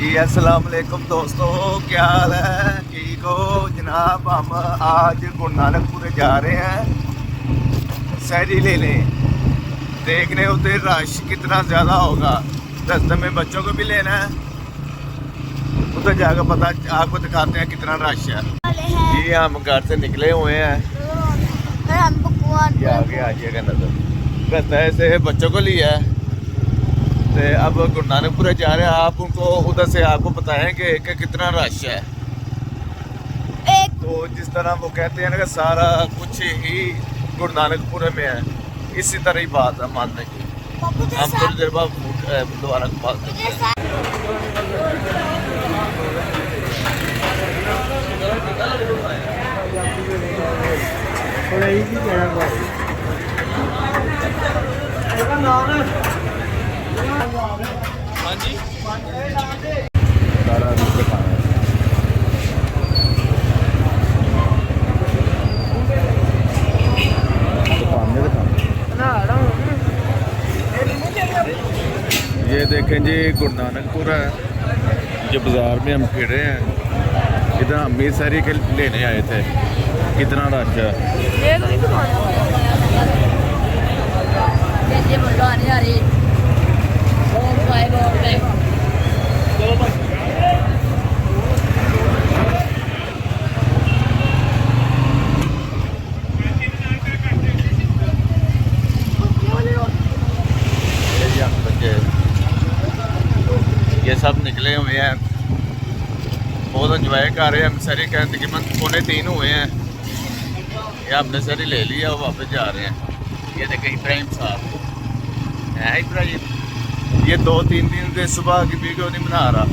जी अस्सलाम वालेकुम दोस्तों, क्या हाल है? ठीक हो जनाब? हम आज गुरु नानकपुर जा रहे हैं सैरी लेने। देखने उधर रश कितना ज़्यादा होगा। रास्ते में बच्चों को भी लेना है, उधर जाकर पता आपको दिखाते हैं कितना रश है। जी हम घर से निकले हुए हैं, ये आगे आ जाइएगा नजर। रास्ता ऐसे बच्चों को लिया है तो अब गुरु नानकपुर जा रहे हैं। आप उनको उधर से आपको बताएंगे कि कितना रश है। तो जिस तरह वो कहते हैं ना कि सारा कुछ ही गुरु नानकपुर में है, इसी तरह ही बात है मानने की। हम थोड़ी देर बाद दोबारा बात करते हैं। हाँ जी सारा दिखाना है। ये देखें जी गुरु नानकपुर है, जो बाज़ार में हम फिर रहे हैं। इधर हम भी सारी के लेने आए थे, कितना रश है। ये सब निकले हुए हैं, बहुत इंजॉय कर रहे हैं। हम सरी का तकरीबन 2:45 हुए हैं। ये हमने सरी ले लिया और वापस जा रहे हैं। ये देखें इब्राहिम साहब है। इब्राहिम ये 2-3 दिन से सुबह की वीडियो नहीं बना रहा।